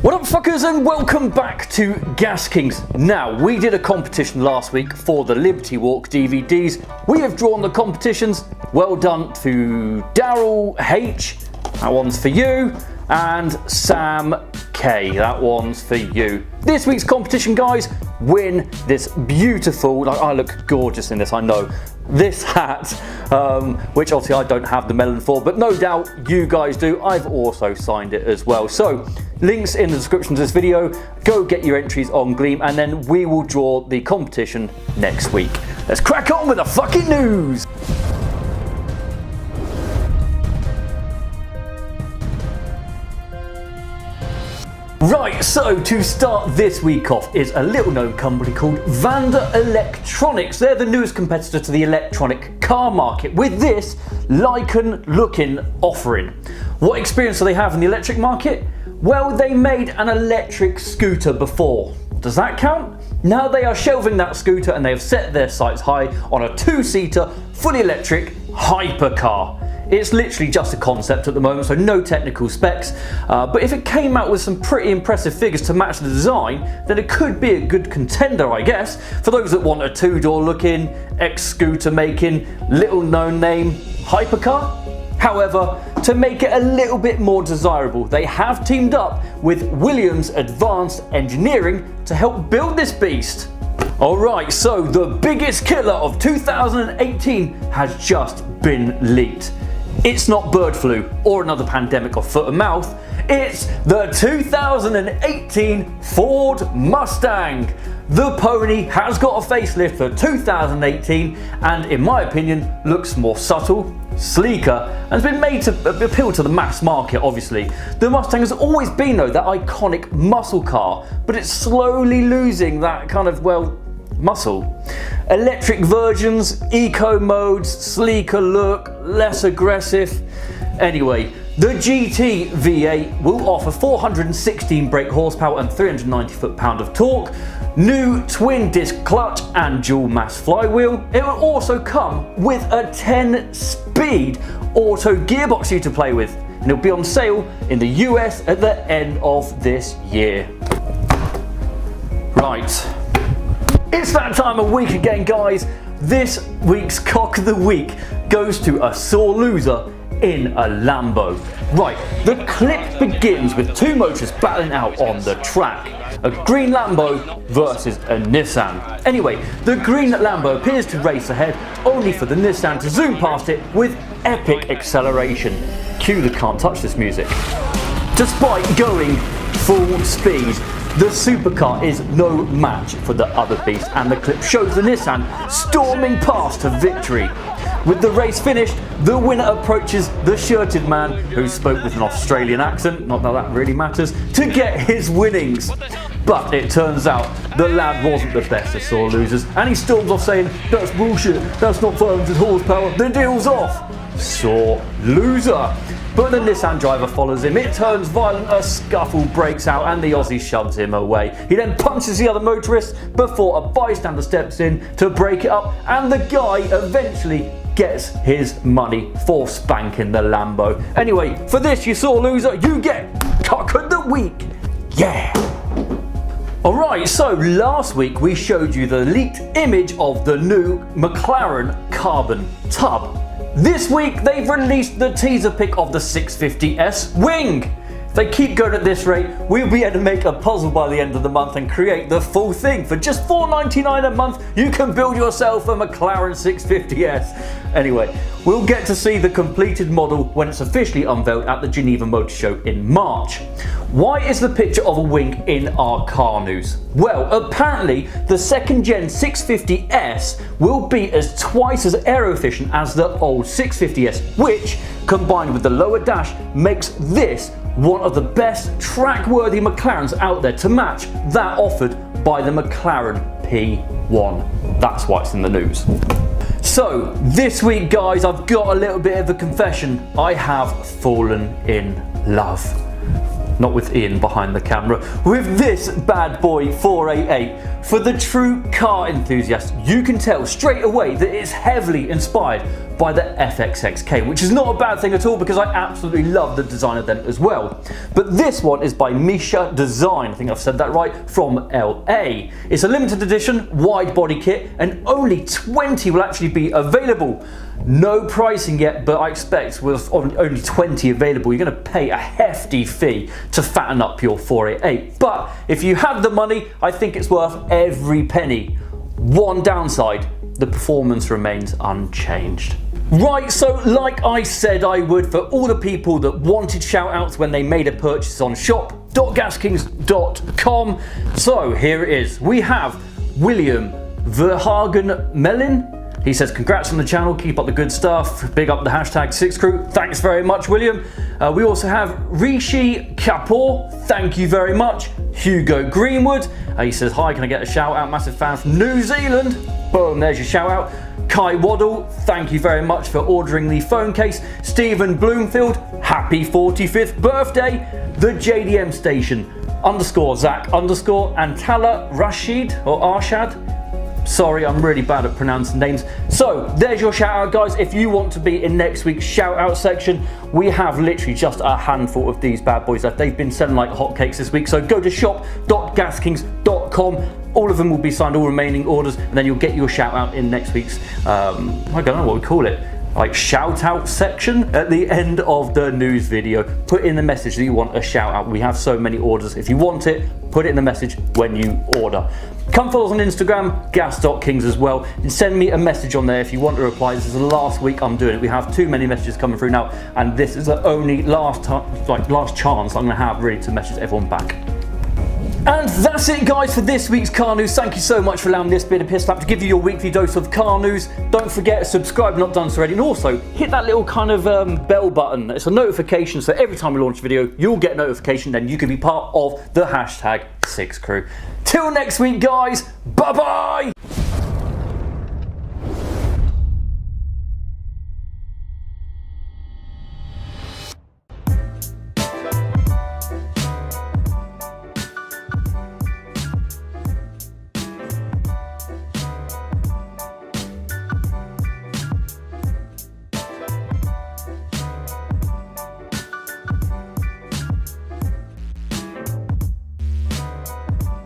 What up fuckers, and welcome back to Gas Kings. Now, we did a competition last week for the Liberty Walk DVDs. We have drawn the competitions. Well done to Daryl H, that one's for you, and Sam K, that one's for you. This week's competition, guys, win this beautiful, like, I look gorgeous in this, I know, this hat, which obviously I don't have the melon for, but no doubt you guys do. I've also signed it as well. So links in the description to this video. Go get your entries on Gleam, and then we will draw the competition next week. Let's crack on with the fucking news. Right, so to start this week off is a little known company called Vanda Electronics. They're the newest competitor to the electronic car market with this Lycan looking offering. What experience do they have in the electric market? Well, they made an electric scooter before. Does that count? Now they are shelving that scooter and they have set their sights high on a two-seater, fully electric hypercar. It's literally just a concept at the moment, so no technical specs, but if it came out with some pretty impressive figures to match the design, then it could be a good contender, I guess, for those that want a two-door looking, ex-scooter making, little known name hypercar. However, to make it a little bit more desirable, they have teamed up with Williams Advanced Engineering to help build this beast. Alright, so the biggest killer of 2018 has just been leaked. It's not bird flu or another pandemic of foot and mouth, it's the 2018 Ford Mustang. The pony has got a facelift for 2018 and in my opinion looks more subtle, sleeker, and has been made to appeal to the mass market obviously. The Mustang has always been though that iconic muscle car, but it's slowly losing that kind of, well, muscle. Electric versions, eco modes, sleeker look, less aggressive. Anyway, the GT V8 will offer 416 brake horsepower and 390 foot-pound of torque, new twin disc clutch and dual mass flywheel. It will also come with a 10-speed auto gearbox for you to play with, and it'll be on sale in the US at the end of this year. Right. It's that time of week again, guys. This week's cock of the week goes to a sore loser in a Lambo. Right, the clip begins with two motors battling out on the track. A green Lambo versus a Nissan. Anyway, the green Lambo appears to race ahead, only for the Nissan to zoom past it with epic acceleration. Cue the can't touch this music. Despite going full speed, the supercar is no match for the other beast, and the clip shows the Nissan storming past to victory. With the race finished, the winner approaches the shirted man, who spoke with an Australian accent, not that that really matters, to get his winnings. But it turns out the lad wasn't the best of sore losers, and he storms off saying, "That's bullshit, that's not 500 horsepower, the deal's off." Sore loser. But the Nissan driver follows him, it turns violent, a scuffle breaks out and the Aussie shoves him away. He then punches the other motorist before a bystander steps in to break it up, and the guy eventually gets his money for spanking the Lambo. Anyway, for this you sore loser, you get cock of the week. Yeah! Alright, so last week we showed you the leaked image of the new McLaren carbon tub. This week they've released the teaser pic of the 650S wing. If they keep going at this rate, we'll be able to make a puzzle by the end of the month and create the full thing. For just $4.99 a month, you can build yourself a McLaren 650S. Anyway, we'll get to see the completed model when it's officially unveiled at the Geneva Motor Show in March. Why is the picture of a wing in our car news? Well, apparently the second gen 650S will be twice as aero efficient as the old 650S, which, combined with the lower dash, makes this one of the best track-worthy McLarens out there to match that offered by the McLaren P1. That's why it's in the news. So, this week guys, I've got a little bit of a confession. I have fallen in love. Not with Ian behind the camera, with this bad boy 488. For the true car enthusiast, you can tell straight away that it's heavily inspired by the FXXK, which is not a bad thing at all because I absolutely love the design of them as well. But this one is by Misha Design, I think I've said that right, from LA. It's a limited edition wide body kit and only 20 will actually be available. No pricing yet, but I expect with only 20 available, you're going to pay a hefty fee to fatten up your 488. But if you have the money, I think it's worth every penny. One downside, the performance remains unchanged. Right, so like I said I would, for all the people that wanted shout outs when they made a purchase on shop.gaskings.com. So here it is. We have William Verhagen Mellin. He says, congrats on the channel, keep up the good stuff, big up the hashtag 6 crew. Thanks very much, William. We also have Rishi Kapoor, thank you very much. Hugo Greenwood, he says, hi, can I get a shout out? Massive fan from New Zealand. Boom, there's your shout out. Kai Waddle, thank you very much for ordering the phone case. Stephen Bloomfield, happy 45th birthday. The JDM station, _Zach_ and Tala Rashid or Arshad. Sorry, I'm really bad at pronouncing names. So there's your shout out, guys. If you want to be in next week's shout out section, we have literally just a handful of these bad boys left. They've been selling like hotcakes this week. So go to shop.gaskings.com. All of them will be signed, all remaining orders, and then you'll get your shout out in next week's, I don't know what we call it, like shout out section at the end of the news video. Put in the message that you want a shout out. We have so many orders. If you want it, put it in the message when you order. Come follow us on Instagram, gas.kings as well, and send me a message on there if you want to reply. This is the last week I'm doing it. We have too many messages coming through now, and this is the only last chance I'm going to have really to message everyone back. And that's it, guys, for this week's car news. Thank you so much for allowing this bit of piss slap to give you your weekly dose of car news. Don't forget to subscribe if not done so already, and also hit that little kind of bell button. It's a notification, so every time we launch a video, you'll get a notification, then you can be part of the hashtag 6 crew. Till next week, guys, bye bye.